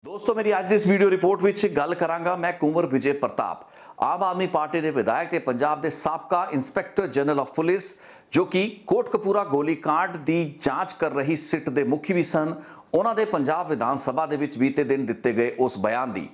दोस्तों मेरी आज ਦੀ ਇਸ ਵੀਡੀਓ ਰਿਪੋਰਟ ਵਿੱਚ ਗੱਲ ਕਰਾਂਗਾ ਮੈਂ ਕੁੰਵਰ ਵਿਜੇ ਪ੍ਰਤਾਪ ਆਮ ਆਦਮੀ ਪਾਰਟੀ ਦੇ ਵਿਧਾਇਕ ਤੇ ਪੰਜਾਬ ਦੇ ਸਾਬਕਾ ਇੰਸਪੈਕਟਰ ਜਨਰਲ ਆਫ ਪੁਲਿਸ ਜੋ ਕਿ ਕੋਟਕਪੂਰਾ ਗੋਲੀकांड ਦੀ ਜਾਂਚ ਕਰ ਰਹੀ ਸਿੱਟ ਦੇ ਮੁਖੀ ਵੀ ਸਨ। ਉਹਨਾਂ ਦੇ ਪੰਜਾਬ ਵਿਧਾਨ ਸਭਾ ਦੇ ਵਿੱਚ ਬੀਤੇ ਦਿਨ ਦਿੱਤੇ ਗਏ ਉਸ ਬਿਆਨ ਦੀ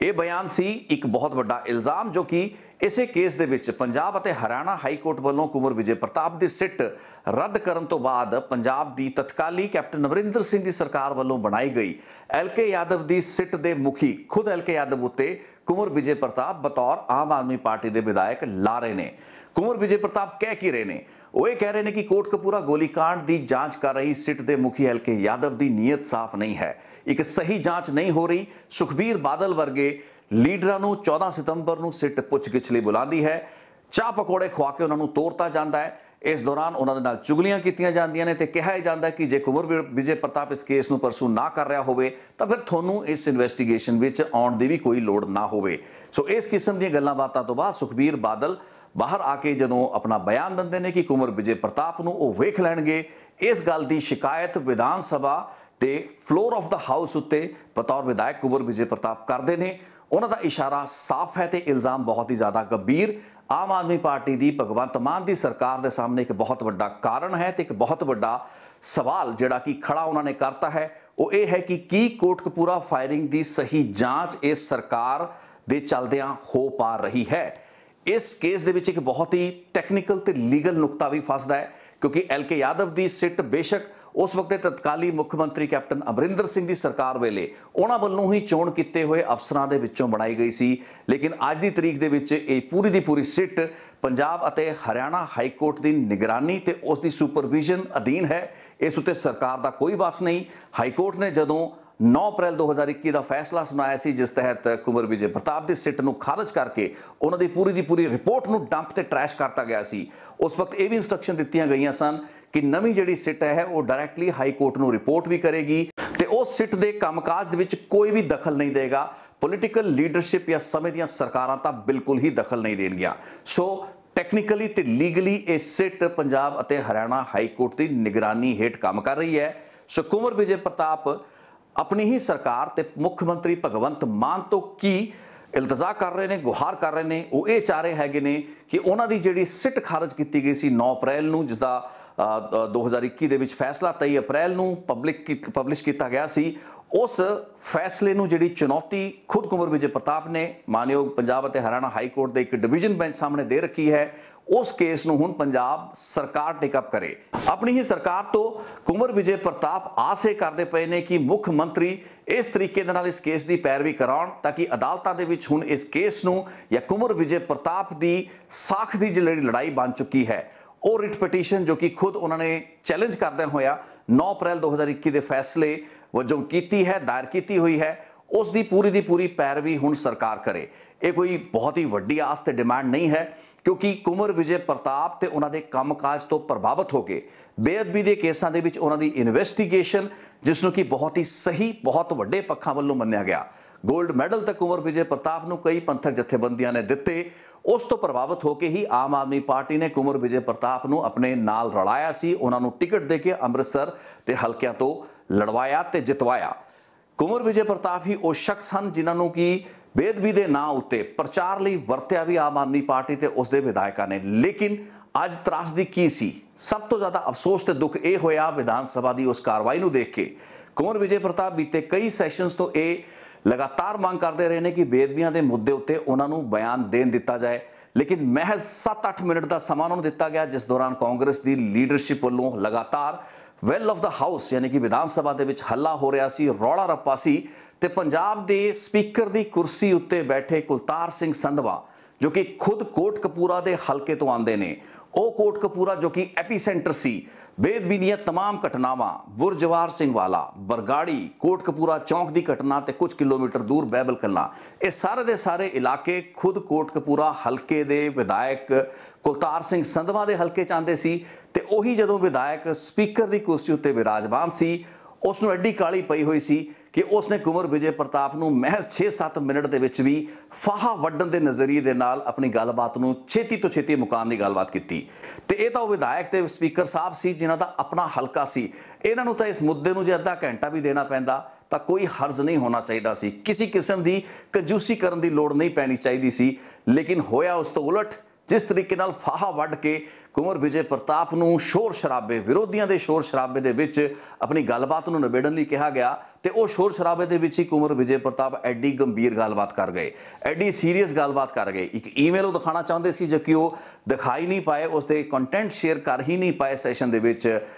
ਇਹ ਬਿਆਨ ਸੀ ਇੱਕ ਬਹੁਤ ਵੱਡਾ ਇਲਜ਼ਾਮ ਜੋ ਕਿ ਇਸੇ ਕੇਸ ਦੇ ਵਿੱਚ ਪੰਜਾਬ ਅਤੇ ਹਰਿਆਣਾ ਹਾਈ ਕੋਰਟ ਵੱਲੋਂ ਕੁੰਵਰ ਵਿਜੇ ਪ੍ਰਤਾਪ ਦੀ ਸਿੱਟ ਰੱਦ ਕਰਨ ਤੋਂ ਬਾਅਦ ਪੰਜਾਬ ਦੀ ਤਤਕਾਲੀ ਕੈਪਟਨ ਅਮਰਿੰਦਰ ਸਿੰਘ ਦੀ ਸਰਕਾਰ ਵੱਲੋਂ ਬਣਾਈ ਗਈ ਐਲਕੇ ਯਾਦਵ ਦੀ ਸਿੱਟ ਦੇ ਮੁਖੀ ਖੁਦ ਐਲਕੇ ਯਾਦਵ ਉੱਤੇ ਕੁੰਵਰ ਵਿਜੇ ਪ੍ਰਤਾਪ ਬਤੌਰ ਆਮ ਆਦਮੀ ਪਾਰਟੀ ਦੇ ਵਿਧਾਇਕ ਲਾ ਰਹੇ ਨੇ। ਕੁੰਵਰ ਵਿਜੇ ਪ੍ਰਤਾਪ ਕਹਿ ਕੀ ਰਹੇ ਨੇ? ਉਹ ਇਹ ਕਹਿ ਰਹੇ ਨੇ ਕਿ ਕੋਟਕਪੂਰਾ ਗੋਲੀकांड ਦੀ ਜਾਂਚ ਕਰ ਰਹੀ ਸਿੱਟ ਦੇ ਮੁਖੀ ਐਲਕੇ ਯਾਦਵ ਦੀ ਨੀਅਤ ਸਾਫ਼ ਨਹੀਂ ਹੈ, ਇੱਕ ਸਹੀ ਜਾਂਚ ਨਹੀਂ ਹੋ ਰਹੀ। ਸੁਖਬੀਰ ਬਾਦਲ ਵਰਗੇ ਲੀਡਰਾਂ ਨੂੰ 14 ਸਤੰਬਰ ਨੂੰ ਸਿੱਟ ਪੁੱਛਗਿੱਛ ਲਈ ਬੁਲਾਉਂਦੀ ਹੈ, ਚਾਹ ਪਕੌੜੇ ਖਵਾ ਕੇ ਉਹਨਾਂ ਨੂੰ ਤੋਰਤਾ ਜਾਂਦਾ ਹੈ। ਇਸ ਦੌਰਾਨ ਉਹਨਾਂ ਦੇ ਨਾਲ ਚੁਗਲੀਆਂ ਕੀਤੀਆਂ ਜਾਂਦੀਆਂ ਨੇ ਤੇ ਕਿਹਾ ਜਾਂਦਾ ਹੈ ਕਿ ਜੇ ਕੁੰਵਰ ਵਿਜੇ ਪ੍ਰਤਾਪ ਇਸ ਕੇਸ ਨੂੰ ਪਰਸੂ ਨਾ ਕਰ ਰਿਹਾ ਹੋਵੇ ਤਾਂ ਫਿਰ ਤੁਹਾਨੂੰ ਇਸ ਇਨਵੈਸਟੀਗੇਸ਼ਨ ਵਿੱਚ ਆਉਣ ਦੀ ਵੀ ਕੋਈ ਲੋੜ ਨਾ ਹੋਵੇ। ਸੋ ਇਸ ਕਿਸਮ ਦੀਆਂ ਗੱਲਾਂ ਬਾਤਾਂ ਤੋਂ ਬਾਅਦ ਸੁਖਬੀਰ ਬਾਦਲ ਬਾਹਰ ਆ ਕੇ ਜਦੋਂ ਆਪਣਾ ਬਿਆਨ ਦਿੰਦੇ ਨੇ ਕਿ ਕੁੰਵਰ ਵਿਜੇ ਪ੍ਰਤਾਪ ਨੂੰ ਉਹ ਵੇਖ ਲੈਣਗੇ। ਇਸ ਗੱਲ ਦੀ ਸ਼ਿਕਾਇਤ ਵਿਧਾਨ ਸਭਾ ਦੇ ਫਲੋਰ ਆਫ ਦਾ ਹਾਊਸ ਉੱਤੇ ਬਤੌਰ ਵਿਧਾਇਕ ਕੁੰਵਰ ਵਿਜੇ ਪ੍ਰਤਾਪ ਕਰਦੇ ਨੇ। ਉਹਨਾਂ ਦਾ ਇਸ਼ਾਰਾ ਸਾਫ਼ ਹੈ ਤੇ ਇਲਜ਼ਾਮ ਬਹੁਤ ਹੀ ਜ਼ਿਆਦਾ ਗੰਭੀਰ ਆਮ ਆਦਮੀ ਪਾਰਟੀ ਦੀ ਭਗਵੰਤ ਮਾਨ ਦੀ ਸਰਕਾਰ ਦੇ ਸਾਹਮਣੇ ਇੱਕ ਬਹੁਤ ਵੱਡਾ ਕਾਰਨ ਹੈ ਤੇ ਇੱਕ ਬਹੁਤ ਵੱਡਾ ਸਵਾਲ ਜਿਹੜਾ ਕਿ ਖੜਾ ਉਹਨਾਂ ਨੇ ਕਰਤਾ ਹੈ ਉਹ ਇਹ ਹੈ ਕਿ ਕੀ ਕੋਟਕਪੂਰਾ ਫਾਇਰਿੰਗ ਦੀ ਸਹੀ ਜਾਂਚ ਇਸ ਸਰਕਾਰ ਦੇ ਚੱਲਦਿਆਂ ਹੋ ਪਾ ਰਹੀ ਹੈ। ਇਸ ਕੇਸ ਦੇ ਵਿੱਚ ਇੱਕ ਬਹੁਤ ਹੀ ਟੈਕਨੀਕਲ ਤੇ ਲੀਗਲ ਨੁਕਤਾ ਵੀ ਫਸਦਾ ਹੈ ਕਿਉਂਕਿ ਐਲਕੇ ਯਾਦਵ ਦੀ ਸਿੱਟ ਬੇਸ਼ੱਕ ਉਸ ਵਕਤ ਤਤਕਾਲੀ ਮੁੱਖ ਮੰਤਰੀ ਕੈਪਟਨ ਅਮਰਿੰਦਰ ਸਿੰਘ ਦੀ ਸਰਕਾਰ ਵੇਲੇ ਉਹਨਾਂ ਵੱਲੋਂ ਹੀ ਚੋਣ ਕੀਤੇ ਹੋਏ ਅਫਸਰਾਂ ਦੇ ਵਿੱਚੋਂ ਬਣਾਈ ਗਈ ਸੀ, ਲੇਕਿਨ ਅੱਜ ਦੀ ਤਰੀਕ ਦੇ ਵਿੱਚ ਇਹ ਪੂਰੀ ਦੀ ਪੂਰੀ ਸਿੱਟ ਪੰਜਾਬ ਅਤੇ ਹਰਿਆਣਾ ਹਾਈ ਕੋਰਟ ਦੀ ਨਿਗਰਾਨੀ ਤੇ ਉਸ ਦੀ ਸੁਪਰਵਿਜ਼ਨ ਅਧੀਨ ਹੈ। ਇਸ ਉੱਤੇ ਸਰਕਾਰ ਦਾ ਕੋਈ ਵਾਸ ਨਹੀਂ। ਹਾਈ ਕੋਰਟ ਨੇ ਜਦੋਂ 9 ਅਪ੍ਰੈਲ 2021 ਦਾ ਫੈਸਲਾ ਸੁਣਾਇਆ ਸੀ ਜਿਸ ਤਹਿਤ ਕੁੰਵਰ ਵਿਜੇ ਪ੍ਰਤਾਪ ਦੀ ਸਿੱਟ ਨੂੰ ਖਾਰਜ ਕਰਕੇ ਉਹਨਾਂ ਦੀ ਪੂਰੀ ਰਿਪੋਰਟ ਨੂੰ ਡੰਪ ਤੇ ਟਰੈਸ਼ ਕਰਤਾ ਗਿਆ ਸੀ। ਉਸ ਵਕਤ ਇਹ ਵੀ ਇੰਸਟਰਕਸ਼ਨ ਦਿੱਤੀਆਂ ਗਈਆਂ ਸਨ ਕਿ ਨਵੀਂ ਜਿਹੜੀ ਸਿੱਟ ਹੈ ਉਹ ਡਾਇਰੈਕਟਲੀ ਹਾਈ ਕੋਰਟ ਨੂੰ ਰਿਪੋਰਟ ਵੀ ਕਰੇਗੀ ਤੇ ਉਸ ਸਿੱਟ ਦੇ ਕੰਮਕਾਜ ਦੇ ਵਿੱਚ ਕੋਈ ਵੀ ਦਖਲ ਨਹੀਂ ਦੇਗਾ। ਪੋਲੀਟੀਕਲ ਲੀਡਰਸ਼ਿਪ ਜਾਂ ਸਮੇਂ ਦੀਆਂ ਸਰਕਾਰਾਂ ਤਾਂ ਬਿਲਕੁਲ ਹੀ ਦਖਲ ਨਹੀਂ ਦੇਣਗੀਆਂ। ਸੋ ਟੈਕਨੀਕਲੀ ਤੇ ਲੀਗਲੀ ਇਹ ਸਿੱਟ ਪੰਜਾਬ ਅਤੇ ਹਰਿਆਣਾ ਹਾਈ ਕੋਰਟ ਦੀ ਨਿਗਰਾਨੀ ਹੇਠ ਕੰਮ ਕਰ ਰਹੀ ਹੈ। ਸੋ ਕੁੰਵਰ ਵਿਜੇ ਪ੍ਰਤਾਪ ਆਪਣੀ ਹੀ ਸਰਕਾਰ ਤੇ ਮੁੱਖ ਮੰਤਰੀ ਭਗਵੰਤ ਮਾਨ ਤੋਂ ਕੀ ਇਲਤਜਾ ਕਰ ਰਹੇ ਨੇ, ਗੁਹਾਰ ਕਰ ਰਹੇ ਨੇ। ਉਹ ਇਹ ਚਾਹ ਰਹੇ ਹੈਗੇ ਨੇ ਕਿ ਉਹਨਾਂ ਦੀ ਜਿਹੜੀ ਸਿੱਟ ਖਾਰਜ ਕੀਤੀ ਗਈ ਸੀ 9 ਅਪ੍ਰੈਲ ਨੂੰ ਜਿਸ ਦਾ 2021 ਦੇ ਵਿੱਚ ਫੈਸਲਾ 23 ਅਪ੍ਰੈਲ ਨੂੰ ਪਬਲਿਸ਼ ਕੀਤਾ ਗਿਆ ਸੀ, ਉਸ ਫੈਸਲੇ ਨੂੰ ਜਿਹੜੀ ਚੁਣੌਤੀ ਖੁਦ ਕੁੰਵਰ ਵਿਜੇ ਪ੍ਰਤਾਪ ਨੇ ਮਾਨਯੋਗ ਪੰਜਾਬ ਅਤੇ ਹਰਿਆਣਾ ਹਾਈ ਕੋਰਟ ਦੇ ਇੱਕ ਡਿਵੀਜ਼ਨ ਬੈਂਚ ਸਾਹਮਣੇ ਦੇ ਰੱਖੀ ਹੈ। ਉਸ ਕੇਸ ਨੂੰ ਹੁਣ ਪੰਜਾਬ ਸਰਕਾਰ ਟੇਕ ਅਪ ਕਰੇ। ਆਪਣੀ ਹੀ ਸਰਕਾਰ ਤੋਂ ਕੁੰਵਰ ਵਿਜੇ ਪ੍ਰਤਾਪ ਆਸ ਇਹ ਕਰਦੇ ਪਏ ਨੇ ਕਿ ਮੁੱਖ ਮੰਤਰੀ ਇਸ ਤਰੀਕੇ ਦੇ ਨਾਲ ਇਸ ਕੇਸ ਦੀ ਪੈਰਵੀ ਕਰਾਉਣ ਤਾਂ ਕਿ ਅਦਾਲਤਾਂ ਦੇ ਵਿੱਚ ਹੁਣ ਇਸ ਕੇਸ ਨੂੰ ਜਾਂ ਕੁੰਵਰ ਵਿਜੇ ਪ੍ਰਤਾਪ ਦੀ ਸਾਖ ਦੀ ਜਿਹੜੀ ਲੜਾਈ ਬਣ ਚੁੱਕੀ ਹੈ ਉਹ ਰਿਟ ਪਟੀਸ਼ਨ ਜੋ ਕਿ ਖੁਦ ਉਹਨਾਂ ਨੇ ਚੈਲੰਜ ਕਰਦਿਆਂ ਹੋਇਆ 9 ਅਪ੍ਰੈਲ 2021 ਦੇ ਫੈਸਲੇ ਵਜੋਂ ਕੀਤੀ ਹੈ, ਦਾਇਰ ਕੀਤੀ ਹੋਈ ਹੈ, ਉਸ ਦੀ ਪੂਰੀ ਪੈਰਵੀ ਹੁਣ ਸਰਕਾਰ ਕਰੇ। ਇਹ ਕੋਈ ਬਹੁਤ ਹੀ ਵੱਡੀ ਆਸ ਤੇ ਡਿਮਾਂਡ ਨਹੀਂ ਹੈ ਕਿਉਂਕਿ ਕੁੰਵਰ ਵਿਜੇ ਪ੍ਰਤਾਪ ਤੇ ਉਹਨਾਂ ਦੇ ਕੰਮਕਾਜ ਤੋਂ ਪ੍ਰਭਾਵਿਤ ਹੋ ਕੇ ਬੇਅਦਬੀ ਦੇ ਕੇਸਾਂ ਦੇ ਵਿੱਚ ਉਹਨਾਂ ਦੀ ਇਨਵੈਸਟੀਗੇਸ਼ਨ ਜਿਸ ਨੂੰ ਕਿ ਬਹੁਤ ਹੀ ਸਹੀ ਬਹੁਤ ਵੱਡੇ ਪੱਖਾਂ ਵੱਲੋਂ ਮੰਨਿਆ ਗਿਆ, ਗੋਲਡ ਮੈਡਲ ਤੱਕ ਕੁੰਵਰ ਵਿਜੇ ਪ੍ਰਤਾਪ ਨੂੰ ਕਈ ਪੰਥਕ ਜਥੇਬੰਦੀਆਂ ਨੇ ਦਿੱਤੇ। ਉਸ ਤੋਂ ਪ੍ਰਭਾਵਿਤ ਹੋ ਕੇ ਹੀ ਆਮ ਆਦਮੀ ਪਾਰਟੀ ਨੇ ਕੁੰਵਰ ਵਿਜੇ ਪ੍ਰਤਾਪ ਨੂੰ ਆਪਣੇ ਨਾਲ ਰਲਾਇਆ ਸੀ, ਉਹਨਾਂ ਨੂੰ ਟਿਕਟ ਦੇ ਕੇ ਅੰਮ੍ਰਿਤਸਰ ਤੇ ਹਲਕਿਆਂ ਤੋਂ ਲੜਵਾਇਆ ਤੇ ਜਿਤਵਾਇਆ। ਕੁੰਵਰ ਵਿਜੇ ਪ੍ਰਤਾਪ ਹੀ ਉਹ ਸ਼ਖਸ ਹਨ ਜਿਨ੍ਹਾਂ ਨੂੰ ਕਿ ਬੇਅਦਬੀ ਦੇ ਨਾਂ ਉੱਤੇ ਪ੍ਰਚਾਰ ਲਈ ਵਰਤਿਆ ਵੀ ਆਮ ਆਦਮੀ ਪਾਰਟੀ ਤੇ ਉਸ ਦੇ ਵਿਧਾਇਕਾਂ ਨੇ। ਲੇਕਿਨ ਅੱਜ ਤਰਾਸਦੀ ਕੀ ਸੀ? ਸਭ ਤੋਂ ਜ਼ਿਆਦਾ ਅਫਸੋਸ ਤੇ ਦੁੱਖ ਇਹ ਹੋਇਆ ਵਿਧਾਨ ਸਭਾ ਦੀ ਉਸ ਕਾਰਵਾਈ ਨੂੰ ਦੇਖ ਕੇ। ਕੁੰਵਰ ਵਿਜੇ ਪ੍ਰਤਾਪ ਬੀਤੇ ਕਈ ਸੈਸ਼ਨਸ ਤੋਂ ਇਹ ਲਗਾਤਾਰ ਮੰਗ ਕਰਦੇ ਰਹੇ ਨੇ ਕਿ ਬੇਅਦਬੀਆਂ ਦੇ ਮੁੱਦੇ ਉੱਤੇ ਉਹਨਾਂ ਨੂੰ ਬਿਆਨ ਦੇਣ ਦਿੱਤਾ ਜਾਏ, ਲੇਕਿਨ ਮਹਿਜ਼ 7-8 ਮਿੰਟ ਦਾ ਸਮਾਂ ਉਹਨਾਂ ਨੂੰ ਦਿੱਤਾ ਗਿਆ ਜਿਸ ਦੌਰਾਨ ਕਾਂਗਰਸ ਦੀ ਲੀਡਰਸ਼ਿਪ ਵੱਲੋਂ ਲਗਾਤਾਰ ਵੈਲ ਆਫ ਦਾ ਹਾਊਸ ਯਾਨੀ ਕਿ ਵਿਧਾਨ ਸਭਾ ਦੇ ਵਿੱਚ ਹੱਲਾ ਹੋ ਰਿਹਾ ਸੀ, ਰੌਲਾ ਰੱਪਾ ਸੀ ਤੇ ਪੰਜਾਬ ਦੇ ਸਪੀਕਰ ਦੀ ਕੁਰਸੀ ਉੱਤੇ ਬੈਠੇ ਕੁਲਤਾਰ ਸਿੰਘ ਸੰਧਵਾ ਜੋ ਕਿ ਖੁਦ ਕੋਟਕਪੂਰਾ ਦੇ ਹਲਕੇ ਤੋਂ ਆਉਂਦੇ ਨੇ, ਉਹ ਕੋਟਕਪੂਰਾ ਜੋ ਕਿ ਐਪੀਸੈਂਟਰ ਸੀ ਬੇਅਦਬੀ ਦੀਆਂ तमाम ਘਟਨਾਵਾਂ ਬੁਰਜਵਾਰ ਸਿੰਘ ਵਾਲਾ, ਬਰਗਾੜੀ, ਕੋਟਕਪੂਰਾ ਚੌਂਕ ਦੀ ਘਟਨਾ ਤੇ ਕੁਝ ਕਿਲੋਮੀਟਰ ਦੂਰ ਬਹਿਬਲ ਕਲਾਂ, ਇਹ ਸਾਰੇ ਦੇ ਸਾਰੇ ਇਲਾਕੇ ਖੁਦ ਕੋਟਕਪੂਰਾ ਹਲਕੇ ਦੇ ਵਿਧਾਇਕ ਕੁਲਤਾਰ ਸਿੰਘ ਸੰਧਵਾ ਦੇ ਹਲਕੇ ਚ ਆਉਂਦੇ ਸੀ ਤੇ ਉਹੀ ਜਦੋਂ ਵਿਧਾਇਕ ਸਪੀਕਰ ਦੀ ਕੁਰਸੀ ਉੱਤੇ ਵਿਰਾਜਮਾਨ ਸੀ ਉਸ ਨੂੰ ਐਡੀ ਕਾਲੀ ਪਈ ਹੋਈ ਸੀ ਕਿ ਉਸਨੇ ਕੁੰਵਰ ਵਿਜੇ ਪ੍ਰਤਾਪ ਨੂੰ ਮਹਿਜ਼ 6-7 ਮਿੰਟ ਦੇ ਵਿੱਚ ਵੀ ਫਾਹਾ ਵੱਢਣ ਦੇ ਨਜ਼ਰੀਏ ਦੇ ਨਾਲ ਆਪਣੀ ਗੱਲਬਾਤ ਨੂੰ ਛੇਤੀ ਤੋਂ ਛੇਤੀ ਮੁਕਾਉਣ ਦੀ ਗੱਲਬਾਤ ਕੀਤੀ। ਤੇ ਇਹ ਤਾਂ ਉਹ ਵਿਧਾਇਕ ਤੇ ਸਪੀਕਰ ਸਾਹਿਬ ਸੀ ਜਿਨ੍ਹਾਂ ਦਾ ਆਪਣਾ ਹਲਕਾ ਸੀ। ਇਹਨਾਂ ਨੂੰ ਤਾਂ ਇਸ ਮੁੱਦੇ ਨੂੰ ਜੇ ਅੱਧਾ ਘੰਟਾ ਵੀ ਦੇਣਾ ਪੈਂਦਾ ਤਾਂ ਕੋਈ ਹਰਜ਼ ਨਹੀਂ ਹੋਣਾ ਚਾਹੀਦਾ ਸੀ, ਕਿਸੇ ਕਿਸਮ ਦੀ ਕੰਜੂਸੀ ਕਰਨ ਦੀ ਲੋੜ ਨਹੀਂ ਪੈਣੀ ਚਾਹੀਦੀ ਸੀ। ਲੇਕਿਨ ਹੋਇਆ ਉਸ ਤੋਂ ਉਲਟ। जिस तरीके नाल फाहा वढ़ के कुंवर विजय प्रताप नूं शोर शराबे विरोधियों के शोर शराबे दे विच अपनी गलबात नूं निबेड़न लई कहा गया तो वो शोर शराबे दे विच ही कुंवर विजय प्रताप एडी गंभीर गलबात कर गए, एडी सीरीयस गलबात कर गए। एक ईमेल वो दिखाना चाहते सी जबकि वो दिखाई नहीं पाए, उसके कंटेंट शेयर कर ही नहीं पाए सैशन दे विच।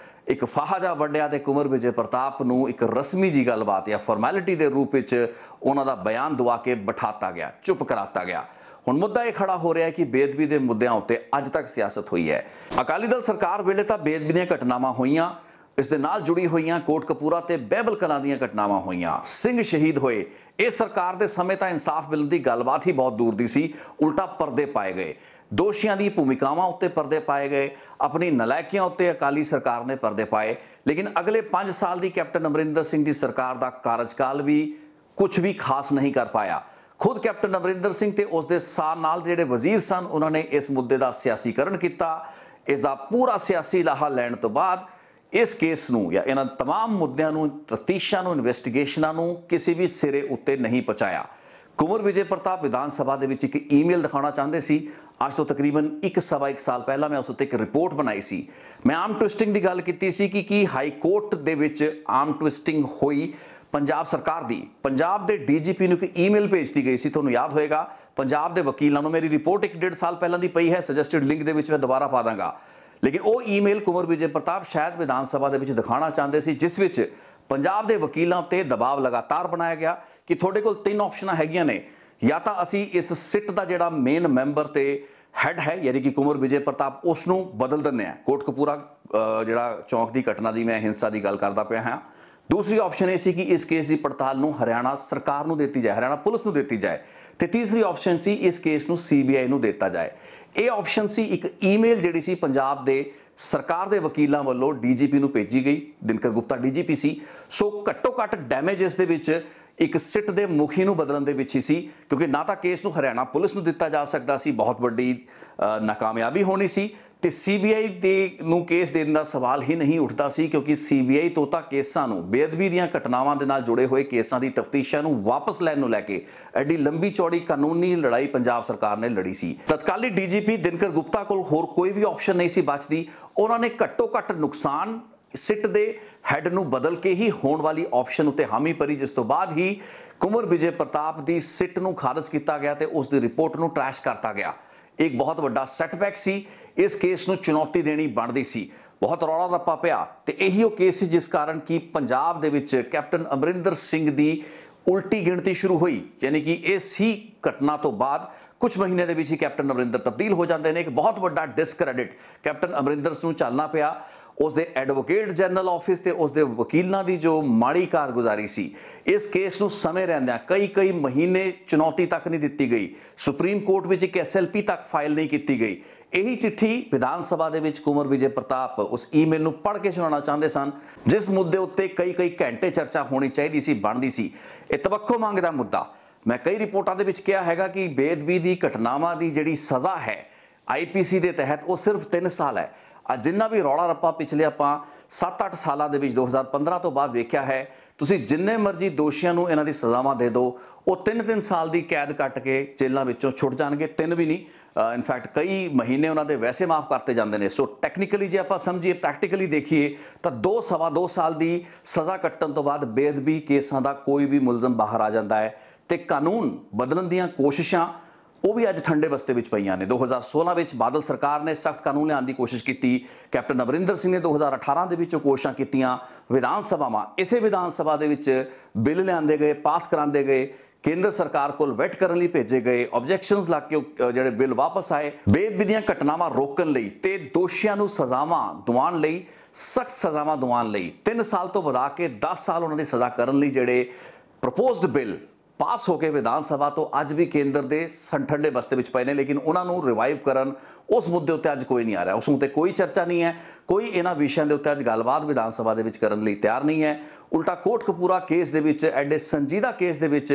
एक फाहा जा वड्डिया ते कुंवर विजय प्रताप नूं एक रस्मी जी गलबात या फॉर्मैलिटी के रूप में उन्हों का बयान दवा के बिठाता गया, चुप कराता गया। ਹੁਣ मुद्दा यह खड़ा हो रहा है कि बेदबी के मुद्दों उत्ते अज तक सियासत हुई है। अकाली दल सरकार वेले तो बेदबी दी घटनावां होईयां, इस दे नाल जुड़ी हुई कोटकपूरा ते बहबल कलां दी घटनावां होईयां, सिंह शहीद होए। इस सरकार के समय तो इंसाफ मिलने की गलबात ही बहुत दूर दी सी, उल्टा परदे पाए गए, दोषियों की भूमिकावां उत्ते परदे पाए गए, अपनी नलायकियां उत्ते अकाली सरकार ने परदे पाए। लेकिन अगले 5 साल की कैप्टन अमरिंदर सिंह की सरकार का कार्यकाल भी कुछ भी खास नहीं कर पाया। खुद कैप्टन अमरिंदर सिंह ते उसके साथ नाल जिहड़े वजीर सन उन्होंने इस मुद्दे का सियासीकरण किया। इसका पूरा सियासी लाहा लैण तो बाद इस केस नूं या इन्हां तमाम मुद्दों नूं, तफ्तीशां नूं, इन्वेस्टिगेशनां नूं किसी भी सिरे उत्ते नहीं पहुँचाया। कुंवर विजय प्रताप विधान सभा दे विच एक ईमेल दिखाना चाहते सी। अज तो तकरीबन 1 साल पहला मैं उस उत्ते एक रिपोर्ट बनाई सी। मैं आर्म ट्विस्टिंग की गल की सी कि हाई कोर्ट दे विच आर्म ट्विस्टिंग हुई पंजाब सरकार दी। पंजाब के DGP नूं एक ईमेल भेज दी गई सी, तुहानूं याद होएगा। पंजाब के वकीलों नूं मेरी रिपोर्ट 1-1.5 साल पहलां दी पई है, सजैसटिड लिंक दे विच मैं दोबारा पा दांगा। लेकिन वो ईमेल कुंवर विजय प्रताप शायद विधान सभा दे विच दिखाना चाहते सी, जिस विच पंजाब के वकीलों ते दबाव लगातार बनाया गया कि तुहाडे कोल 3 ऑप्शनां हैगियां ने, या तो असी इस सिट का जिहड़ा मेन मैंबर ते हैड है यानी कि कुंवर विजय प्रताप उसनूं बदल दिंदे आ। कोटकपूरा जिहड़ा चौंक की घटना की मैं हिंसा की गल करदा पिया हाँ। दूसरी ऑप्शन ये सी कि इस केस की पड़ताल नूं हरियाणा सरकार नूं देती जाए, हरियाणा पुलिस नूं देती जाए, तो तीसरी ऑप्शन सी इस केस नूं CBI नूं देता जाए। ये ऑप्शन सी एक ईमेल जिहड़ी सी पंजाब दे सरकार के वकीलों वालों DGP नूं भेजी गई। दिनकर गुप्ता DGP सी। सो घट्टो घट्ट डैमेज इस दे विच एक सिट के मुखी नूं बदलण दे विच ही सी, क्योंकि ना तो केस नूं हरियाणा पुलिस नूं दिता जा सकता सी, बहुत बड़ी नाकामयाबी होनी सी, ते CBI दे नूं केस देने का सवाल ही नहीं उठता सी, क्योंकि CBI तो केसां नूं बेअदबी दीआं घटनावां दे नाल जुड़े हुए केसां दी तफ्तीशां नूं वापस लैण नूं लैके एडी लंबी चौड़ी कानूनी लड़ाई पंजाब सरकार ने लड़ी सी। तत्काली DGP दिनकर गुप्ता कोल होर कोई भी ऑप्शन नहीं सी बचदी। उन्होंने घट्टो घट्ट नुकसान सिट दे हैड नूं बदल के ही होने वाली ऑप्शन उत्ते हामी भरी, जिस तो बाद ही कुंवर विजय प्रताप दी सिट नूं खारिज किया गया ते उसकी रिपोर्ट नूं ट्रैश करता गया। एक बहुत बड़ा सैटबैक सी, इस केस नूं चुनौती देनी बनती सी। बहुत रौला रप्पा पिया ते यही वो केस सी जिस कारण कि पंजाब दे विच कैप्टन अमरिंदर सिंह दी उल्टी गिणती शुरू हुई। यानी कि इस ही घटना तो बाद कुछ महीने दे विच ही कैप्टन अमरिंदर तब्दील हो जाते हैं। एक बहुत बड़ा डिसक्रैडिट कैप्टन अमरिंदर नूं झेलना पिया। उसके एडवोकेट जनरल ऑफिस ते उसके वकीलों की जो माड़ी कारगुजारी सी, इस केस नूं समय रहिंदिआं कई महीने चुनौती तक नहीं दी गई। सुप्रीम कोर्ट में एक SLP तक फाइल नहीं की गई। यही चिट्ठी विधान सभा दे विच कुंवर विजय प्रताप उस ईमेल नूं पढ़ के सुनाना चाहते सन, जिस मुद्दे उत्ते कई घंटे चर्चा होनी चाहिए सी, बनती सी। यह तवक्को मंगदा मुद्दा। मैं कई रिपोर्टां दे विच कहा हैगा कि बेदबी की घटनावां की जिहड़ी सज़ा है IPC के तहत वो सिर्फ 3 साल है। जिन्ना भी रौला रप्पा पिछले आपां 7-8 सालों के 2015 तो बाद वेख्या है, तुसीं जिन्ने मर्जी दोषियों नूं इन्हां दी सज़ावां दे दो, वो 3-3 साल की कैद कट के जेलों विचों छुट जाणगे। 3 भी नहीं, इनफैक्ट कई महीने उन्होंने वैसे माफ़ करते जाते हैं। सो टैक्नीकली जे आप समझिए, प्रैक्टिकली देखिए तो 2-2.25 साल की सज़ा कट्टण तो बाद बेदबी केसां का कोई भी मुलजम बाहर आ जाता है, तो कानून बदलण दीआं कोशिशां वो भी अज ठंडे बस्ते विच पईयां ने। 2016 विच बादल सरकार ने सख्त कानून लियाउण दी कोशिश की, कैप्टन अमरिंदर सिंह ने 2018 दे विच कोशिशां कीतियां। विधान सभावां इसे विधान सभा दे विच बिल लिआंदे गए, पास करांदे गए, केंद्र सरकार को वैट करने लई भेजे गए, ऑब्जैक्शनस ला के जिहड़े बिल वापस आए। बेदबी दीआं घटनावां रोकण लई ते दोषियां नूं सज़ावां दिवाउण लई, सख्त सज़ावां दिवाउण लई 3 साल तो वधा के 10 साल उन्हां दी सज़ा करन लई जिहड़े प्रपोज्ड बिल पास होकर विधान सभा तो अज भी केंद्र के ठंडे बस्ते पे ने, लेकिन उन्होंने रिवाइव करन उस मुद्दे उत्ते अज कोई नहीं आ रहा, उस उत्ते कोई चर्चा नहीं है, कोई इन्हां विषयों के उत्ते अज गलबात विधान सभा दे विच करन लई तैयार नहीं है। उल्टा कोटकपूरा केस दे विच, एडे संजीदा केस दे विच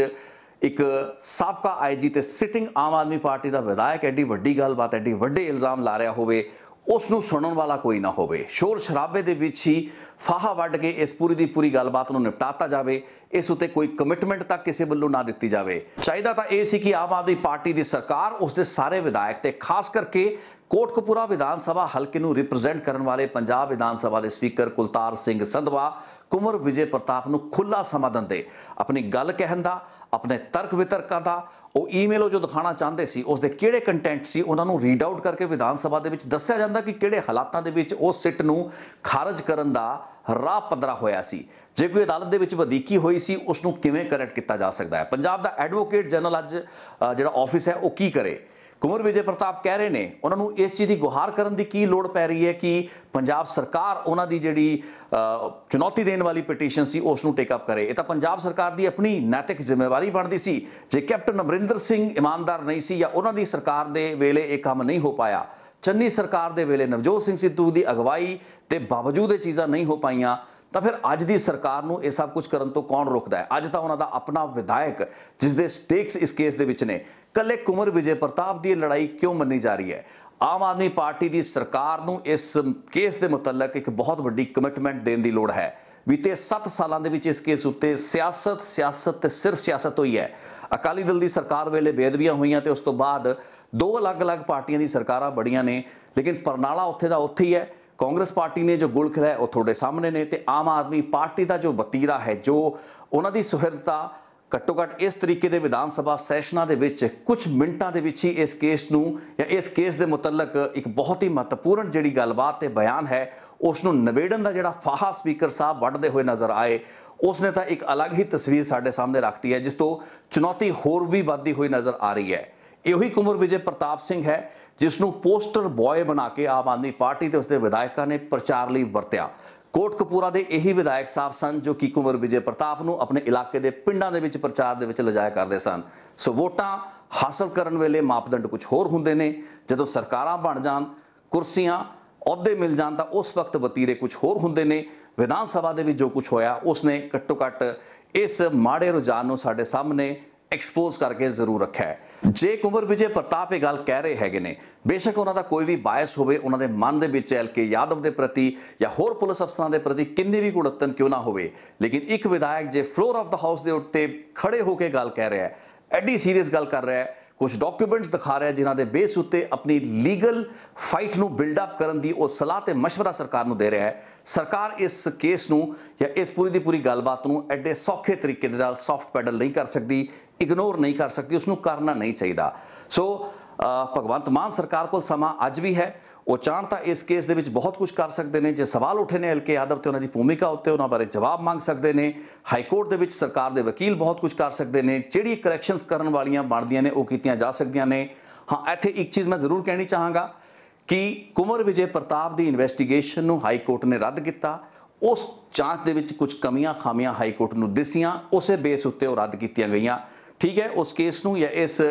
एक साबका IG ते सिटिंग आम आदमी पार्टी का विधायक एडी वड्डी गलबात, एडी वड्डे इल्जाम ला रहा होवे, ਉਸ ਨੂੰ ਸੁਣਨ ਵਾਲਾ ਕੋਈ ਨਾ ਹੋਵੇ। ਸ਼ੋਰ ਸ਼ਰਾਬੇ ਦੇ ਵਿੱਚ ਹੀ ਫਾਹਾ ਵੱਢ ਕੇ ਇਸ ਪੂਰੀ ਦੀ ਪੂਰੀ ਗੱਲਬਾਤ ਨੂੰ ਨਿਪਟਾਤਾ ਜਾਵੇ। ਇਸ ਉੱਤੇ ਕੋਈ ਕਮਿਟਮੈਂਟ ਤੱਕ ਕਿਸੇ ਵੱਲੋਂ ਨਾ ਦਿੱਤੀ ਜਾਵੇ। ਚਾਹੀਦਾ ਤਾਂ ਇਹ ਸੀ ਕਿ ਆਮ ਆਦਮੀ ਪਾਰਟੀ ਦੀ ਸਰਕਾਰ ਉਸ ਦੇ ਸਾਰੇ ਵਿਧਾਇਕ ਤੇ ਖਾਸ ਕਰਕੇ ਕੋਟਕਪੂਰਾ ਵਿਧਾਨ ਸਭਾ ਹਲਕੇ ਨੂੰ ਰਿਪਰੈਜ਼ੈਂਟ ਕਰਨ ਵਾਲੇ ਪੰਜਾਬ ਵਿਧਾਨ ਸਭਾ ਦੇ ਸਪੀਕਰ ਕੁਲਤਾਰ ਸਿੰਘ ਸੰਧਵਾ ਕੁੰਵਰ ਵਿਜੇ ਪ੍ਰਤਾਪ ਨੂੰ ਖੁੱਲਾ ਸਮਾਂ ਦਿੰਦੇ ਆਪਣੀ ਗੱਲ ਕਹਿਣ ਦਾ, ਆਪਣੇ ਤਰਕ ਵਿਤਰਕਾਂ ਦਾ। ਉਹ ਈਮੇਲ ਜੋ ਦਿਖਾਉਣਾ ਚਾਹੁੰਦੇ ਸੀ ਉਸ ਦੇ ਕਿਹੜੇ ਕੰਟੈਂਟ ਸੀ ਉਹਨਾਂ ਨੂੰ ਰੀਡ ਆਊਟ ਕਰਕੇ ਵਿਧਾਨ ਸਭਾ ਦੇ ਵਿੱਚ ਦੱਸਿਆ ਜਾਂਦਾ ਕਿ ਕਿਹੜੇ ਹਾਲਾਤਾਂ ਦੇ ਵਿੱਚ ਉਸ ਸਿੱਟ ਨੂੰ ਖਾਰਜ ਕਰਨ ਦਾ ਰਾਹ ਪੱਧਰਾ ਹੋਇਆ ਸੀ। ਜੇ ਕੋਈ ਅਦਾਲਤ ਦੇ ਵਿੱਚ ਵਧੀਕੀ ਹੋਈ ਸੀ ਉਸ ਨੂੰ ਕਿਵੇਂ ਕਰੈਕਟ ਕੀਤਾ ਜਾ ਸਕਦਾ ਹੈ। ਪੰਜਾਬ ਦਾ ਐਡਵੋਕੇਟ ਜਨਰਲ ਅੱਜ ਜਿਹੜਾ ਆਫਿਸ ਹੈ ਉਹ ਕੀ ਕਰੇ। ਕੁੰਵਰ ਵਿਜੇ ਪ੍ਰਤਾਪ ਕਹਿ ਰਹੇ ਨੇ ਉਹਨਾਂ ਨੂੰ ਇਸ ਚੀਜ਼ ਦੀ ਗੁਹਾਰ ਕਰਨ ਦੀ ਕੀ ਲੋੜ ਪੈ ਰਹੀ ਹੈ ਕਿ ਪੰਜਾਬ ਸਰਕਾਰ ਉਹਨਾਂ ਦੀ ਜਿਹੜੀ ਚੁਣੌਤੀ ਦੇਣ ਵਾਲੀ ਪਟੀਸ਼ਨ ਸੀ ਉਸ ਨੂੰ ਟੇਕ ਅਪ ਕਰੇ। ਇਹ ਤਾਂ ਪੰਜਾਬ ਸਰਕਾਰ ਦੀ ਆਪਣੀ ਨੈਤਿਕ ਜ਼ਿੰਮੇਵਾਰੀ ਬਣਦੀ ਸੀ। ਜੇ ਕੈਪਟਨ ਅਮਰਿੰਦਰ ਸਿੰਘ ਇਮਾਨਦਾਰ ਨਹੀਂ ਸੀ ਜਾਂ ਉਹਨਾਂ ਦੀ ਸਰਕਾਰ ਦੇ ਵੇਲੇ ਇਹ ਕੰਮ ਨਹੀਂ ਹੋ ਪਾਇਆ, ਚੰਨੀ ਸਰਕਾਰ ਦੇ ਵੇਲੇ ਨਵਜੋਤ ਸਿੰਘ ਸਿੱਧੂ ਦੀ ਅਗਵਾਈ ਦੇ ਬਾਵਜੂਦ ਇਹ ਚੀਜ਼ਾਂ ਨਹੀਂ ਹੋ ਪਾਈਆਂ, ਤਾਂ ਫਿਰ ਅੱਜ ਦੀ ਸਰਕਾਰ ਨੂੰ ਇਹ ਸਭ ਕੁਝ ਕਰਨ ਤੋਂ ਕੌਣ ਰੋਕਦਾ ਹੈ। ਅੱਜ ਤਾਂ ਉਹਨਾਂ ਦਾ ਆਪਣਾ ਵਿਧਾਇਕ ਜਿਸ ਦੇ ਸਟੇਕਸ ਇਸ ਕੇਸ ਦੇ ਵਿੱਚ ਨੇ, ਕੱਲੇ ਕੁੰਵਰ ਵਿਜੇ ਪ੍ਰਤਾਪ ਦੀ ਲੜਾਈ ਕਿਉਂ ਮੰਨੀ ਜਾ ਰਹੀ ਹੈ। ਆਮ ਆਦਮੀ ਪਾਰਟੀ ਦੀ ਸਰਕਾਰ ਨੂੰ ਇਸ ਕੇਸ ਦੇ ਮੁਤਲਕ ਇੱਕ ਬਹੁਤ ਵੱਡੀ ਕਮਿਟਮੈਂਟ ਦੇਣ ਦੀ ਲੋੜ ਹੈ। ਬੀਤੇ 7 ਸਾਲਾਂ ਦੇ ਵਿੱਚ ਇਸ ਕੇਸ ਉੱਤੇ ਸਿਆਸਤ ਤੇ ਸਿਰਫ ਸਿਆਸਤ ਹੋਈ ਹੈ। ਅਕਾਲੀ ਦਲ ਦੀ ਸਰਕਾਰ ਵੇਲੇ ਬੇਅਦਬੀਆਂ ਹੋਈਆਂ ਤੇ ਉਸ ਤੋਂ ਬਾਅਦ 2 ਅਲੱਗ-ਅਲੱਗ ਪਾਰਟੀਆਂ ਦੀ ਸਰਕਾਰਾਂ ਬੜੀਆਂ ਨੇ, ਲੇਕਿਨ ਪਰਨਾਲਾ ਉੱਥੇ ਦਾ ਉੱਥੇ ਹੀ ਹੈ। ਕਾਂਗਰਸ ਪਾਰਟੀ ਨੇ ਜੋ ਗੁਲ ਖਿਲਾਇਆ ਉਹ ਤੁਹਾਡੇ ਸਾਹਮਣੇ ਨੇ ਤੇ ਆਮ ਆਦਮੀ ਪਾਰਟੀ ਦਾ ਜੋ ਵਤੀਰਾ ਹੈ, ਜੋ ਉਹਨਾਂ ਦੀ ਸੁਹਿਰਦਤਾ ਘੱਟੋ ਘੱਟ ਇਸ ਤਰੀਕੇ ਦੇ ਵਿਧਾਨ ਸਭਾ ਸੈਸ਼ਨਾਂ ਦੇ ਵਿੱਚ ਕੁਝ ਮਿੰਟਾਂ ਦੇ ਵਿੱਚ ਹੀ ਇਸ ਕੇਸ ਨੂੰ ਜਾਂ ਇਸ ਕੇਸ ਦੇ ਮੁਤਲਕ ਇੱਕ ਬਹੁਤ ਹੀ ਮਹੱਤਵਪੂਰਨ ਜਿਹੜੀ ਗੱਲਬਾਤ ਤੇ ਬਿਆਨ ਹੈ ਉਸ ਨੂੰ ਨਿਬੇੜਨ ਦਾ ਜਿਹੜਾ ਫਾਹਾ ਸਪੀਕਰ ਸਾਹਿਬ ਵੱਢਦੇ ਹੋਏ ਨਜ਼ਰ ਆਏ, ਉਸਨੇ ਤਾਂ ਇੱਕ ਅਲੱਗ ਹੀ ਤਸਵੀਰ ਸਾਡੇ ਸਾਹਮਣੇ ਰੱਖਤੀ ਹੈ ਜਿਸ ਤੋਂ ਚੁਣੌਤੀ ਹੋਰ ਵੀ ਵੱਧਦੀ ਹੋਈ ਨਜ਼ਰ ਆ ਰਹੀ ਹੈ। ਇਹੀ ਕੁੰਵਰ ਵਿਜੇ ਪ੍ਰਤਾਪ ਸਿੰਘ ਹੈ ਜਿਸ ਨੂੰ ਪੋਸਟਰ ਬॉय ਬਣਾ ਕੇ ਆਮ ਆਦਮੀ ਪਾਰਟੀ ਤੇ ਉਸਦੇ ਵਿਧਾਇਕਾਂ ਨੇ ਪ੍ਰਚਾਰ ਲਈ ਵਰਤਿਆ। ਕੋਟਕਪੂਰਾ ਦੇ ਇਹੀ ਵਿਧਾਇਕ ਸਾਹਿਬ ਸਨ ਜੋ ਕਿ ਕੁੰਵਰ ਵਿਜੇ ਪ੍ਰਤਾਪ ਨੂੰ ਆਪਣੇ ਇਲਾਕੇ ਦੇ ਪਿੰਡਾਂ ਦੇ ਵਿੱਚ ਪ੍ਰਚਾਰ ਦੇ ਵਿੱਚ ਲਿਜਾਇਆ ਕਰਦੇ ਸਨ। ਸੋ ਵੋਟਾਂ ਹਾਸਲ ਕਰਨ ਵੇਲੇ ਮਾਪਦੰਡ ਕੁਝ ਹੋਰ ਹੁੰਦੇ ਨੇ, ਜਦੋਂ ਸਰਕਾਰਾਂ ਬਣ ਜਾਣ, ਕੁਰਸੀਆਂ ਅਹੁਦੇ ਮਿਲ ਜਾਣ ਤਾਂ ਉਸ ਵਕਤ ਵਤੀਰੇ ਕੁਝ ਹੋਰ ਹੁੰਦੇ ਨੇ। ਵਿਧਾਨ ਸਭਾ ਦੇ ਵਿੱਚ ਜੋ ਕੁਝ ਹੋਇਆ ਉਸਨੇ ਘੱਟੋ ਘੱਟ ਇਸ ਮਾੜੇ ਰੁਝਾਨ ਨੂੰ ਸਾਡੇ ਸਾਹਮਣੇ ਐਕਸਪੋਜ਼ ਕਰਕੇ ਜ਼ਰੂਰ ਰੱਖਿਆ ਹੈ। ਜੇ ਕੁੰਵਰ ਵਿਜੇ ਪ੍ਰਤਾਪ ਇਹ ਗੱਲ ਕਹਿ ਰਹੇ ਹੈਗੇ ਨੇ, ਬੇਸ਼ੱਕ ਉਹਨਾਂ ਦਾ ਕੋਈ ਵੀ ਬਾਇਸ ਹੋਵੇ, ਉਹਨਾਂ ਦੇ ਮਨ ਦੇ ਵਿੱਚ LK ਯਾਦਵ ਦੇ ਪ੍ਰਤੀ ਜਾਂ ਹੋਰ ਪੁਲਿਸ ਅਫਸਰਾਂ ਦੇ ਪ੍ਰਤੀ ਕਿੰਨੀ ਵੀ ਕੁੜੱਤਨ ਕਿਉਂ ਨਾ ਹੋਵੇ, ਲੇਕਿਨ ਇੱਕ ਵਿਧਾਇਕ ਜੇ ਫਲੋਰ ਆਫ ਦਾ ਹਾਊਸ ਦੇ ਉੱਤੇ ਖੜੇ ਹੋ ਕੇ ਗੱਲ ਕਹਿ ਰਿਹਾ ਹੈ, ਐਡੀ ਸੀਰੀਅਸ ਗੱਲ ਕਰ ਰਿਹਾ ਹੈ, ਕੁਝ ਡਾਕੂਮੈਂਟਸ ਦਿਖਾ ਰਿਹਾ ਜਿਨ੍ਹਾਂ ਦੇ ਬੇਸ ਉੱਤੇ ਆਪਣੀ ਲੀਗਲ ਫਾਈਟ ਨੂੰ ਬਿਲਡ ਅਪ ਕਰਨ ਦੀ ਉਹ ਸਲਾਹ ਤੇ ਮਸ਼ਵਰਾ ਸਰਕਾਰ ਨੂੰ ਦੇ ਰਿਹਾ ਹੈ। ਸਰਕਾਰ ਇਸ ਕੇਸ ਨੂੰ ਜਾਂ ਇਸ ਪੂਰੀ ਦੀ ਪੂਰੀ ਗੱਲਬਾਤ ਨੂੰ ਐਡੇ ਸੌਖੇ ਤਰੀਕੇ ਦੇ ਨਾਲ ਸੌਫਟ ਪੈਡਲ ਨਹੀਂ ਕਰ ਸਕਦੀ, ਇਗਨੋਰ ਨਹੀਂ ਕਰ ਸਕਦੀ, ਉਸ ਨੂੰ ਕਰਨਾ ਨਹੀਂ ਚਾਹੀਦਾ। ਸੋ ਭਗਵੰਤ ਮਾਨ ਸਰਕਾਰ ਕੋਲ ਸਮਾਂ ਅੱਜ ਵੀ ਹੈ, ਉਹ ਚਾਹਣ ਤਾਂ ਇਸ ਕੇਸ ਦੇ ਵਿੱਚ ਬਹੁਤ ਕੁਝ ਕਰ ਸਕਦੇ ਨੇ। ਜੇ ਸਵਾਲ ਉੱਠੇ ਨੇ LK ਯਾਦਵ ਤੇ ਉਹਨਾਂ ਦੀ ਭੂਮਿਕਾ ਉੱਤੇ, ਉਹਨਾਂ ਬਾਰੇ ਜਵਾਬ ਮੰਗ ਸਕਦੇ ਨੇ। ਹਾਈ ਕੋਰਟ ਦੇ ਵਿੱਚ ਸਰਕਾਰ ਦੇ ਵਕੀਲ ਬਹੁਤ ਕੁਝ ਕਰ ਸਕਦੇ ਨੇ। ਜਿਹੜੀ ਕਰੈਕਸ਼ਨਸ ਕਰਨ ਵਾਲੀਆਂ ਬਣਦੀਆਂ ਨੇ ਉਹ ਕੀਤੀਆਂ ਜਾ ਸਕਦੀਆਂ ਨੇ। ਹਾਂ, ਇੱਥੇ ਇੱਕ ਚੀਜ਼ ਮੈਂ ਜ਼ਰੂਰ ਕਹਿਣੀ ਚਾਹਾਂਗਾ ਕਿ ਕੁੰਵਰ ਵਿਜੇ ਪ੍ਰਤਾਪ ਦੀ ਇਨਵੈਸਟੀਗੇਸ਼ਨ ਨੂੰ ਹਾਈ ਕੋਰਟ ਨੇ ਰੱਦ ਕੀਤਾ। ਉਸ ਜਾਂਚ ਦੇ ਵਿੱਚ ਕੁਝ ਕਮੀਆਂ ਖਾਮੀਆਂ ਹਾਈ ਕੋਰਟ ਨੂੰ ਦਿਸੀਆਂ, ਉਸੇ ਬੇਸ ਉੱਤੇ ਉਹ ਰੱਦ ਕੀਤੀਆਂ ਗਈਆਂ। ਠੀਕ ਹੈ, ਉਸ ਕੇਸ ਨੂੰ ਜਾਂ ਇਸ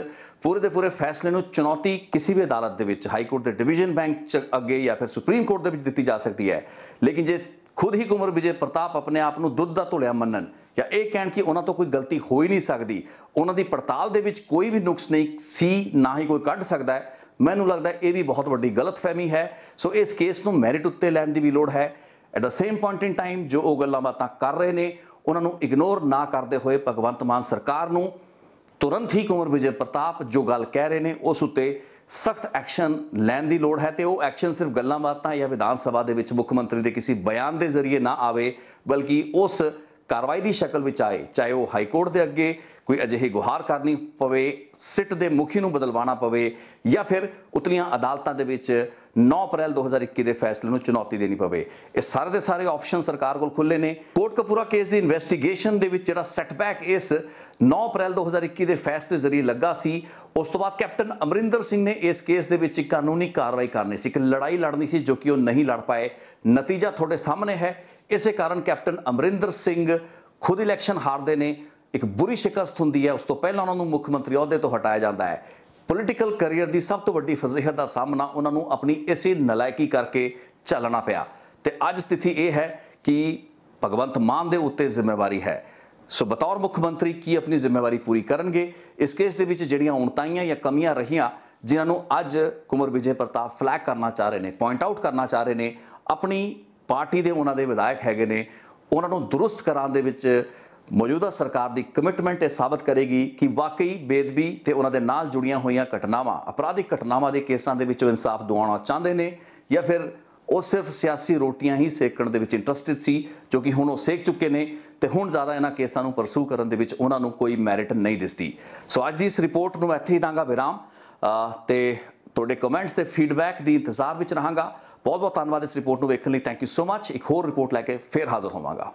ਪੂਰੇ ਦੇ ਪੂਰੇ ਫੈਸਲੇ ਨੂੰ ਚੁਣੌਤੀ ਕਿਸੇ ਵੀ ਅਦਾਲਤ ਦੇ ਵਿੱਚ, ਹਾਈ ਕੋਰਟ ਦੇ ਡਿਵੀਜ਼ਨ ਬੈਂਚ 'ਚ ਅੱਗੇ ਜਾਂ ਫਿਰ ਸੁਪਰੀਮ ਕੋਰਟ ਦੇ ਵਿੱਚ ਦਿੱਤੀ ਜਾ ਸਕਦੀ ਹੈ। ਲੇਕਿਨ ਜੇ ਖੁਦ ਹੀ ਕੁੰਵਰ ਵਿਜੇ ਪ੍ਰਤਾਪ ਆਪਣੇ ਆਪ ਨੂੰ ਦੁੱਧ ਦਾ ਧੁਲਿਆ ਮੰਨਣ ਜਾਂ ਇਹ ਕਹਿਣ ਕਿ ਉਹਨਾਂ ਤੋਂ ਕੋਈ ਗਲਤੀ ਹੋ ਹੀ ਨਹੀਂ ਸਕਦੀ, ਉਹਨਾਂ ਦੀ ਪੜਤਾਲ ਦੇ ਵਿੱਚ ਕੋਈ ਵੀ ਨੁਕਸ ਨਹੀਂ ਸੀ, ਨਾ ਹੀ ਕੋਈ ਕੱਢ ਸਕਦਾ ਹੈ, ਮੈਨੂੰ ਲੱਗਦਾ ਇਹ ਵੀ ਬਹੁਤ ਵੱਡੀ ਗਲਤਫਹਿਮੀ ਹੈ। ਸੋ ਇਸ ਕੇਸ ਨੂੰ ਮੈਰਿਟ ਉੱਤੇ ਲੈਣ ਦੀ ਵੀ ਲੋੜ ਹੈ। At the same point in time ਜੋ ਉਹ ਗੱਲਾਂ ਬਾਤਾਂ ਕਰ ਰਹੇ ਨੇ ਉਹਨਾਂ ਨੂੰ ਇਗਨੋਰ ਨਾ ਕਰਦੇ ਹੋਏ ਭਗਵੰਤ ਮਾਨ ਸਰਕਾਰ ਨੂੰ ਤੁਰੰਤ ਹੀ ਕੁੰਵਰ ਵਿਜੇ ਪ੍ਰਤਾਪ ਜੋ ਗੱਲ ਕਹਿ ਰਹੇ ਨੇ ਉਸ ਉੱਤੇ ਸਖਤ ਐਕਸ਼ਨ ਲੈਣ ਦੀ ਲੋੜ ਹੈ। ਤੇ ਉਹ ਐਕਸ਼ਨ ਸਿਰਫ ਗੱਲਾਂ ਬਾਤਾਂ ਜਾਂ ਵਿਧਾਨ ਸਭਾ ਦੇ ਵਿੱਚ ਮੁੱਖ ਮੰਤਰੀ ਦੇ ਕਿਸੇ ਬਿਆਨ ਦੇ ਜ਼ਰੀਏ ਨਾ ਆਵੇ, ਬਲਕਿ ਉਸ ਕਾਰਵਾਈ ਦੀ ਸ਼ਕਲ ਵਿੱਚ ਆਏ, ਚਾਹੇ ਉਹ ਹਾਈ ਕੋਰਟ ਦੇ ਅੱਗੇ ਕੋਈ ਅਜਿਹੀ ਗੁਹਾਰ ਕਰਨੀ ਪਵੇ, ਸਿੱਟ ਦੇ ਮੁਖੀ ਨੂੰ ਬਦਲਵਾਉਣਾ ਪਵੇ ਜਾਂ ਫਿਰ ਉਤਲੀਆਂ ਅਦਾਲਤਾਂ ਦੇ ਵਿੱਚ 9 ਅਪ੍ਰੈਲ 2021 ਦੇ ਫੈਸਲੇ ਨੂੰ ਚੁਣੌਤੀ ਦੇਣੀ ਪਵੇ। ਇਹ ਸਾਰੇ ਦੇ ਸਾਰੇ ਆਪਸ਼ਨ ਸਰਕਾਰ ਕੋਲ ਖੁੱਲੇ ਨੇ। ਕੋਟਕਪੂਰਾ ਕੇਸ ਦੀ ਇਨਵੈਸਟੀਗੇਸ਼ਨ ਦੇ ਵਿੱਚ ਜਿਹੜਾ ਸੈਟਬੈਕ ਇਸ 9 ਅਪ੍ਰੈਲ 2021 ਦੇ ਫੈਸਲੇ ਜ਼ਰੀਏ ਲੱਗਾ ਸੀ, ਉਸ ਤੋਂ ਬਾਅਦ ਕੈਪਟਨ ਅਮਰਿੰਦਰ ਸਿੰਘ ਨੇ ਇਸ ਕੇਸ ਦੇ ਵਿੱਚ ਕਾਨੂੰਨੀ ਕਾਰਵਾਈ ਕਰਨੀ ਸੀ, ਇੱਕ ਲੜਾਈ ਲੜਨੀ ਸੀ ਜੋ ਕਿ ਉਹ ਨਹੀਂ ਲੜ ਪਾਏ। ਨਤੀਜਾ ਤੁਹਾਡੇ ਸਾਹਮਣੇ ਹੈ। ਇਸੇ ਕਾਰਨ ਕੈਪਟਨ ਅਮਰਿੰਦਰ ਸਿੰਘ ਖੁਦ ਇਲੈਕਸ਼ਨ ਹਾਰਦੇ ਨੇ। ਇੱਕ ਬੁਰੀ ਸ਼ਿਕਸਤ ਹੁੰਦੀ ਹੈ, ਉਸ ਤੋਂ ਪਹਿਲਾਂ ਉਹਨਾਂ ਨੂੰ ਮੁੱਖ ਮੰਤਰੀ ਅਹੁਦੇ ਤੋਂ ਹਟਾਇਆ ਜਾਂਦਾ ਹੈ। ਪੋਲੀਟੀਕਲ ਕੈਰੀਅਰ ਦੀ ਸਭ ਤੋਂ ਵੱਡੀ ਫਜ਼ੀਹਤ ਦਾ ਸਾਹਮਣਾ ਉਹਨਾਂ ਨੂੰ ਆਪਣੀ ਇਸੇ ਨਲਾਇਕੀ ਕਰਕੇ ਚੱਲਣਾ ਪਿਆ। ਤੇ ਅੱਜ ਸਥਿਤੀ ਇਹ ਹੈ ਕਿ ਭਗਵੰਤ ਮਾਨ ਦੇ ਉੱਤੇ ਜ਼ਿੰਮੇਵਾਰੀ ਹੈ। ਸੋ ਬਤੌਰ ਮੁੱਖ ਮੰਤਰੀ ਕੀ ਆਪਣੀ ਜ਼ਿੰਮੇਵਾਰੀ ਪੂਰੀ ਕਰਨਗੇ? ਇਸ ਕੇਸ ਦੇ ਵਿੱਚ ਜਿਹੜੀਆਂ ਉਣਤਾਈਆਂ ਜਾਂ ਕਮੀਆਂ ਰਹੀਆਂ ਜਿਨ੍ਹਾਂ ਨੂੰ ਅੱਜ ਕੁੰਵਰ ਵਿਜੇ ਪ੍ਰਤਾਪ ਫਲੈਗ ਕਰਨਾ ਚਾਹ ਰਹੇ ਨੇ, ਪੁਆਇੰਟ ਆਊਟ ਕਰਨਾ ਚਾਹ ਰਹੇ ਨੇ। ਆਪਣੀ ਪਾਰਟੀ ਦੇ ਉਹਨਾਂ ਦੇ ਵਿਧਾਇਕ ਹੈਗੇ ਨੇ, ਉਹਨਾਂ ਨੂੰ ਦੁਰਸਤ ਕਰਾਉਣ ਦੇ ਵਿੱਚ ਮੌਜੂਦਾ ਸਰਕਾਰ ਦੀ ਕਮਿਟਮੈਂਟ ਇਹ ਸਾਬਤ ਕਰੇਗੀ ਕਿ ਵਾਕਈ ਬੇਦਬੀ ਤੇ ਉਹਨਾਂ ਦੇ ਨਾਲ ਜੁੜੀਆਂ ਹੋਈਆਂ ਘਟਨਾਵਾਂ, ਅਪਰਾਧਿਕ ਘਟਨਾਵਾਂ ਦੇ ਕੇਸਾਂ ਦੇ ਵਿੱਚੋਂ ਇਨਸਾਫ ਦਿਵਾਉਣਾ ਚਾਹੁੰਦੇ ਨੇ, ਜਾਂ ਫਿਰ ਉਹ ਸਿਰਫ ਸਿਆਸੀ ਰੋਟੀਆਂ ਹੀ ਸੇਕਣ ਦੇ ਵਿੱਚ ਇੰਟਰਸਟਿਡ ਸੀ, ਜੋ ਕਿ ਹੁਣ ਉਹ ਸੇਕ ਚੁੱਕੇ ਨੇ ਤੇ ਹੁਣ ਜ਼ਿਆਦਾ ਇਹਨਾਂ ਕੇਸਾਂ ਨੂੰ ਪਰਸੂ ਕਰਨ ਦੇ ਵਿੱਚ ਉਹਨਾਂ ਨੂੰ ਕੋਈ ਮੈਰਿਟ ਨਹੀਂ ਦਿਸਦੀ। ਸੋ ਅੱਜ ਦੀ ਇਸ ਰਿਪੋਰਟ ਨੂੰ ਇੱਥੇ ਹੀ ਦਾਂਗਾ ਵਿਰਾਮ ਤੇ ਤੁਹਾਡੇ ਕਮੈਂਟਸ ਤੇ ਫੀਡਬੈਕ ਦੀ ਇੰਤਜ਼ਾਰ ਵਿੱਚ ਰਹਾਂਗਾ। ਬਹੁਤ ਬਹੁਤ ਧੰਨਵਾਦ ਇਸ ਰਿਪੋਰਟ ਨੂੰ ਵੇਖਣ ਲਈ। Thank you so much. ਇੱਕ ਹੋਰ ਰਿਪੋਰਟ ਲੈ ਕੇ ਫਿਰ ਹਾਜ਼ਰ ਹੋਵਾਂਗਾ।